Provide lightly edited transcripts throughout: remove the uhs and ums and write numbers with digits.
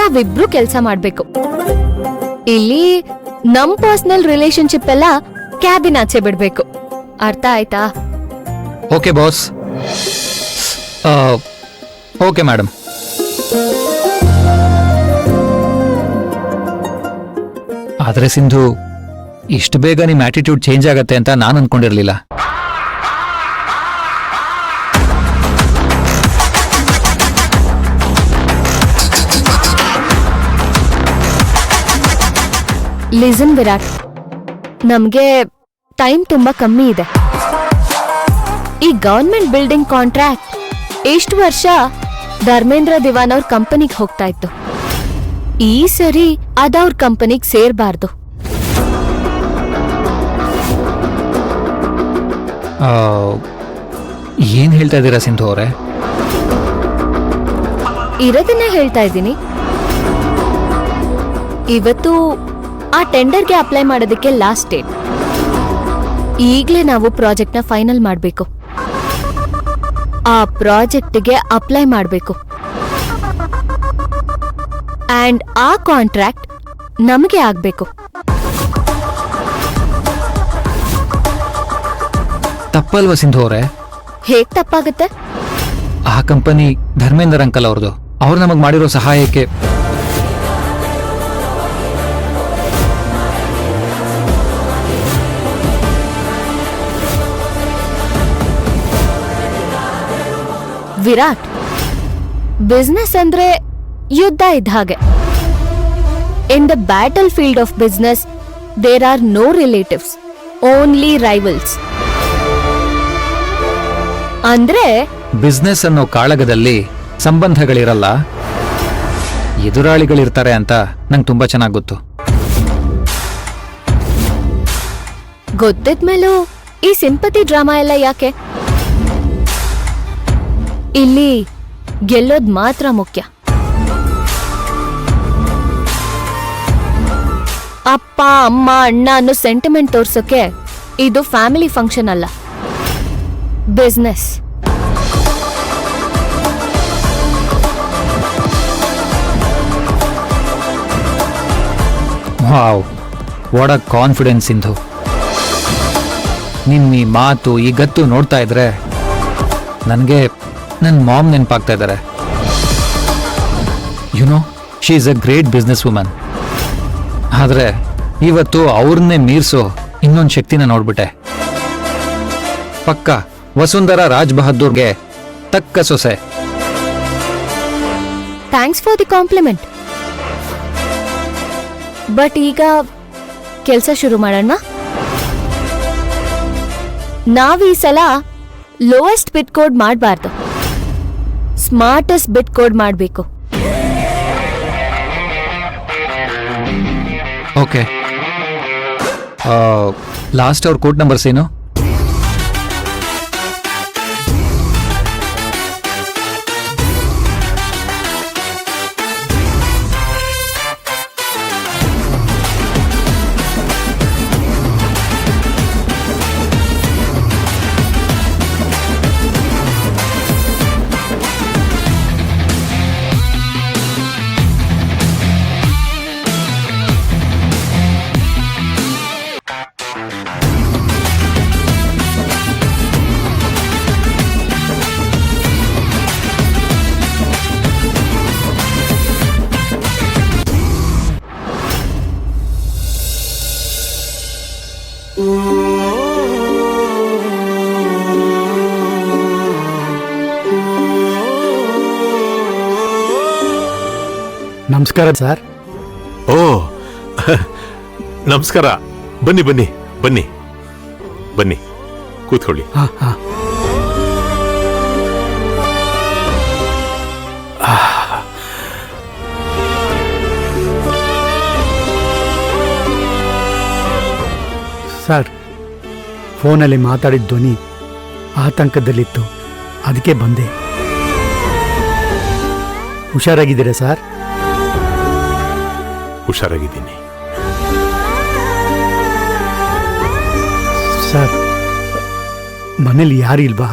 ನಾವಿಬ್ರು ಕೆಲ್ಸ ಮಾಡ್ಬೇಕು. ಇಲ್ಲಿ ನಮ್ ಪರ್ಸನಲ್ ರಿಲೇಶನ್ಶಿಪ್ ಎಲ್ಲ ಕ್ಯಾಬಿನ್ ಆಚೆ ಬಿಡ್ಬೇಕು. ಅರ್ಥ ಆಯ್ತಾ? Okay boss. Okay madam. ಆದ್ರೆ ಸಿಂಧು, ಇಷ್ಟು ಬೇಗ ನಿಮ್ ಆಟಿಟ್ಯೂಡ್ ಚೇಂಜ್ ಆಗತ್ತೆ ಅಂತ ನಾನು ಅನ್ಕೊಂಡಿರ್ಲಿಲ್ಲ. ಲಿಸನ್ ವಿರಾಟ್, ನಮ್ಗೆ ಟೈಮ್ ತುಂಬಾ ಕಮ್ಮಿ ಇದೆ. ಈ ಗವರ್ಮೆಂಟ್ ಬಿಲ್ಡಿಂಗ್ ಕಾಂಟ್ರಾಕ್ಟ್ ಎಷ್ಟು ವರ್ಷ ಧರ್ಮೇಂದ್ರ ದಿವಾನ್ ಅವ್ರ ಕಂಪನಿಗೆ ಹೋಗ್ತಾ ಇತ್ತು. ಈ ಸರಿ ಅದವ್ರ ಕಂಪನಿಗೆ ಸೇರ್ಬಾರ್ದು. ಏನ್ ಹೇಳ್ತಾ ಇದ್ದೀರಾ ಸಿಂಧು ಅವರೇ? ಇರೋದನ್ನೇ ಹೇಳ್ತಾ ಇದ್ದೀನಿ. ಇವತ್ತು ಆ ಟೆಂಡರ್ಗೆ ಅಪ್ಲೈ ಮಾಡೋದಕ್ಕೆ ಲಾಸ್ಟ್ ಡೇಟ್. ಈಗ್ಲೇ ನಾವು ಪ್ರಾಜೆಕ್ಟ್ನ ಫೈನಲ್ ಮಾಡಬೇಕು. ಆ ಪ್ರಾಜೆಕ್ಟ್ಗೆ ಅಪ್ಲೈ ಮಾಡಬೇಕು. ಅಂಡ್ ಆ ಕಾಂಟ್ರಾಕ್ಟ್ ನಮಗೆ ಆಗ್ಬೇಕು. ತಪ್ಪಲ್ವಾ ಸಿಂಧು ಅವರೇ? ಹೇಗ್ ತಪ್ಪಾಗುತ್ತೆ? ಆ ಕಂಪನಿ ಧರ್ಮೇಂದರ್ ಅಂಕಲ್ ಅವ್ರದ್ದು. ಅವ್ರು ನಮಗ್ ಮಾಡಿರೋ ಸಹಾಯಕ್ಕೆ ವಿರಾಟ್, ಬಿಸ್ನೆಸ್ ಅಂದ್ರೆ ಯುದ್ಧ ಇದ್ದ ಹಾಗೆ. In the battlefield of business there are no relatives, only rivals. ಅಂದ್ರೆ ಬಿಸ್ನೆಸ್ ಅನ್ನೋ ಕಾಳಗದಲ್ಲಿ ಸಂಬಂಧಗಳಿರಲ್ಲ, ಎದುರಾಳಿಗಳಿರ್ತಾರೆ ಅಂತ ನಂಗೆ ತುಂಬಾ ಚೆನ್ನಾಗಿ ಗೊತ್ತು. ಗೊತ್ತಿದ್ಮೇಲೂ ಈ ಸಿಂಪತಿ ಡ್ರಾಮಾ ಎಲ್ಲ ಯಾಕೆ? ಇಲ್ಲಿ ಗೆಲ್ಲೋದ್ ಮಾತ್ರ ಮುಖ್ಯ. ಅಪ್ಪ ಅಮ್ಮ ಅಣ್ಣ ಅನ್ನೋ ಸೆಂಟಿಮೆಂಟ್ ತೋರ್ಸೋಕೆ ಇದು ಫ್ಯಾಮಿಲಿ ಫಂಕ್ಷನ್ ಅಲ್ಲ, business. Wow, what a confidence Sindhu. ನಿನ್ನ ಈ ಮಾತು, ಈ ಗತ್ತು ನೋಡ್ತಾ ಇದ್ರೆ ನನಗೆ ನನ್ನ ಮಾಮ್ ನೆನಪಾಗ್ತಾ ಇದ್ದಾರೆ. YONO, she is a great business woman. ಆದರೆ ಇವತ್ತು ಅವ್ರನ್ನೇ ಮೀರಿಸೋ ಇನ್ನೊಂದು ಶಕ್ತಿನ ನೋಡ್ಬಿಟ್ಟೆ. ಪಕ್ಕ ವಸುಂಧರಾ ರಾಜ್ ಬಹದ್ದೂರ್ಗೆ ತಕ್ಕ ಸೊಸೆ. Thanks for the compliment. But ಈಗ ಕೆಲಸ ಶುರು ಮಾಡೋಣ. ನಾವ್ ಈ ಸಲ ಲೋಯೆಸ್ಟ್ ಬಿಟ್ ಕೋಡ್ ಮಾಡಬಾರ್ದು, ಸ್ಮಾರ್ಟೆಸ್ಟ್ ಬಿಟ್ ಕೋಡ್ ಮಾಡಬೇಕು. ಓಕೆ, ಲಾಸ್ಟ್ ಅವ್ರ ಕೋಡ್ ನಂಬರ್ಸ್ ಏನು? ನಮಸ್ಕಾರ ಸರ್. ಓ ನಮಸ್ಕಾರ. ಬನ್ನಿ ಬನ್ನಿ ಬನ್ನಿ ಬನ್ನಿ, ಕೂತ್ಕೊಳ್ಳಿ. ಸರ್, ಫೋನಲ್ಲಿ ಮಾತಾಡಿದ ಧ್ವನಿ ಆತಂಕದಲ್ಲಿತ್ತು, ಅದಕ್ಕೆ ಬಂದೆ. ಹುಷಾರಾಗಿದ್ದೀರಾ ಸರ್? ಹುಷಾರಾಗಿದ್ದೀನಿ ಸರ್. ಮನೇಲಿ ಯಾರಿಲ್ವಾ?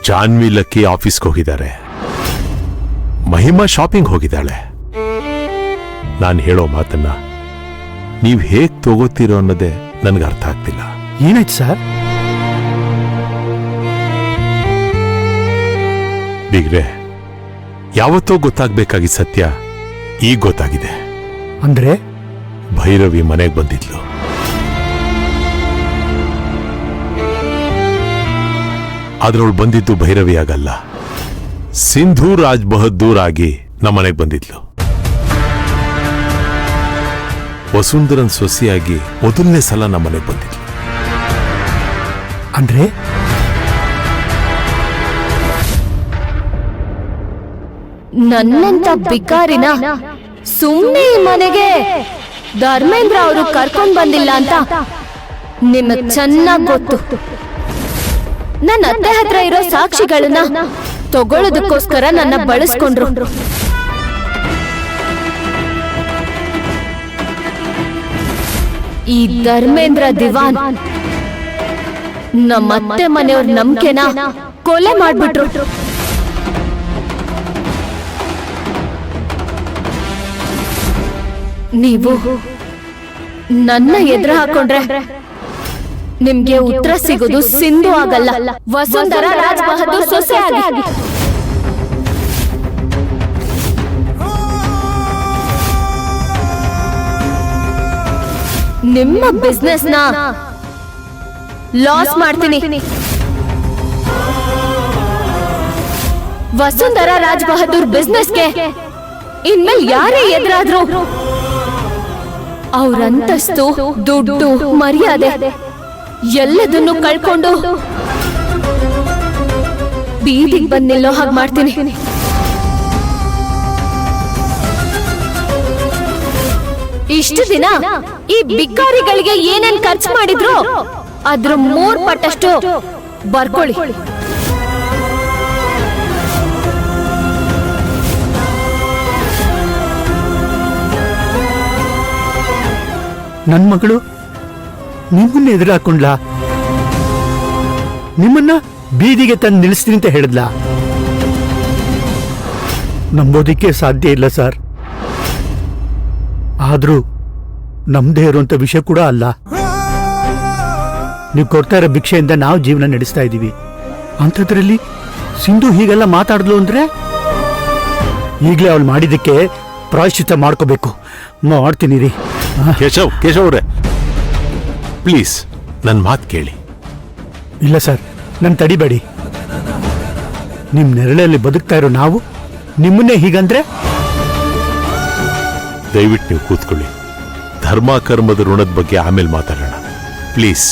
ಜಾನ್ವಿ ಲಕ್ಕಿ ಆಫೀಸ್ಗೆ ಹೋಗಿದ್ದಾರೆ, ಮಹಿಮಾ ಶಾಪಿಂಗ್ ಹೋಗಿದ್ದಾಳೆ. ನಾನು ಹೇಳೋ ಮಾತನ್ನ ನೀವು ಹೇಗ್ ತಗೋತೀರೋ ಅನ್ನೋದೇ ನನಗೆ ಅರ್ಥ ಆಗ್ತಿಲ್ಲ. ಏನಾಯ್ತು ಸರ್? ಬೀಗ್ರೆ, ಯಾವತ್ತೋ ಗೊತ್ತಾಗ್ಬೇಕಾಗಿದ್ದ ಸತ್ಯ ಈಗ ಗೊತ್ತಾಗಿದೆ. ಅಂದ್ರೆ ಭೈರವಿ ಮನೆಗೆ ಬಂದಿದ್ಲು. ಆದ್ರವಳು ಬಂದಿದ್ದು ಭೈರವಿ ಆಗಲ್ಲ, ಸಿಂಧೂ ರಾಜ್ ಬಹದ್ದೂರ್ ಆಗಿ ನಮ್ಮನೆಗೆ ಬಂದಿದ್ಲು. ವಸುಂಧರನ್ ಸೊಸೆಯಾಗಿ ಮೊದಲನೇ ಸಲ ನಮ್ಮನೆಗೆ ಬಂದಿದ್ಲು. ಅಂದ್ರೆ ನನ್ನಂತ ಬಿಕಾರಿನ ಸುಮ್ಮನೆ ಈ ಮನೆಗೆ ಧರ್ಮೇಂದ್ರ ಅವರು ಕರ್ಕೊಂಡ್ ಬಂದಿಲ್ಲ ಅಂತ ನಿಮಗ್ ಚೆನ್ನಾಗ್ ಗೊತ್ತು. ನನ್ನ ಅತ್ತೆ ಹತ್ರ ಇರೋ ಸಾಕ್ಷಿಗಳನ್ನ ತಗೊಳ್ಳೋದಕ್ಕೋಸ್ಕರ ನನ್ನ ಬಳಸ್ಕೊಂಡ್ರು. ಈ ಧರ್ಮೇಂದ್ರ ದಿವಾನ್ ನಮ್ಮ ಅತ್ತೆ ಮನೆಯವ್ರ ನಂಬಿಕೆನ ಕೊಲೆ ಮಾಡ್ಬಿಟ್ರು. ನೀವು ನನ್ನ ಎದುರು ಹಾಕೊಂಡ್ರೆ ನಿಮ್ಗೆ ಉತ್ತರ ಸಿಗೋದು ಸಿಂಧು ಆಗಲ್ಲ, ವಸುಂಧರಾ ರಾಜ್ ಬಹದ್ದೂರ್ ಸೊಸೆ ಆಗಿ. ನಿಮ್ಮ ಬಿಸ್ನೆಸ್ ನ ಲಾಸ್ ಮಾಡ್ತೀನಿ. ವಸುಂಧರಾ ರಾಜ್ ಬಹದ್ದೂರ್ ಬಿಸ್ನೆಸ್ಗೆ ಇನ್ಮೇಲೆ ಯಾರೇ ಎದುರಾದ್ರು ಅವ್ರ ಅಂತಸ್ತು, ದುಡ್ಡು, ಮರ್ಯಾದೆ ಎಲ್ಲದನ್ನು ಕಳ್ಕೊಂಡು ಬೀದಿಗೆ ಬಂದ್ ನಿಲ್ಲೋ ಹಾಗೆ ಮಾಡ್ತೀನಿ. ಇಷ್ಟು ದಿನ ಈ ಬಿಕ್ಕಾರಿಗಳಿಗೆ ಏನೇನ್ ಖರ್ಚು ಮಾಡಿದ್ರು ಅದ್ರ 3 ಪಟ್ಟಷ್ಟು ಬರ್ಕೊಳ್ಳಿ. ನನ್ ಮಗಳು ನಿಮ್ಮನ್ನ ಎದುರು ಹಾಕೊಂಡ್ಲಾ? ನಿಮ್ಮನ್ನ ಬೀದಿಗೆ ತಂದು ನಿಲ್ಲಿಸ್ತೀನಿ ಅಂತ ಹೇಳಿದ್ಲಾ? ನಂಬೋದಿಕ್ಕೆ ಸಾಧ್ಯ ಇಲ್ಲ ಸರ್. ಆದ್ರೂ ನಮ್ದೇ ಇರುವಂತ ವಿಷಯ ಕೂಡ ಅಲ್ಲ. ನೀವು ಕೊಡ್ತಾ ಇರೋ ಭಿಕ್ಷೆಯಿಂದ ನಾವು ಜೀವನ ನಡೆಸ್ತಾ ಇದ್ದೀವಿ. ಅಂಥದ್ರಲ್ಲಿ ಸಿಂಧು ಹೀಗೆಲ್ಲ ಮಾತಾಡಿದ್ಲು ಅಂದ್ರೆ ಈಗಲೇ ಅವಳು ಮಾಡಿದ್ದಕ್ಕೆ ಪ್ರಾಯಶ್ಚಿತ್ತ ಮಾಡ್ಕೋಬೇಕು. ಮಾಡ್ತೀನಿ ರೀ. ಕೇಶವ್ ಅವರೇ, ಪ್ಲೀಸ್ ನನ್ನ ಮಾತು ಕೇಳಿ. ಇಲ್ಲ ಸರ್, ನನ್ನ ತಡಿಬೇಡಿ. ನಿಮ್ ನೆರಳಲ್ಲಿ ಬದುಕ್ತಾ ಇರೋ ನಾವು ನಿಮ್ಮನ್ನೇ ಹೀಗಂದ್ರೆ? ದಯವಿಟ್ಟು ನೀವು ಕೂತ್ಕೊಳ್ಳಿ. ಧರ್ಮ ಕರ್ಮದ ಋಣದ ಬಗ್ಗೆ ಆಮೇಲೆ ಮಾತಾಡೋಣ ಪ್ಲೀಸ್.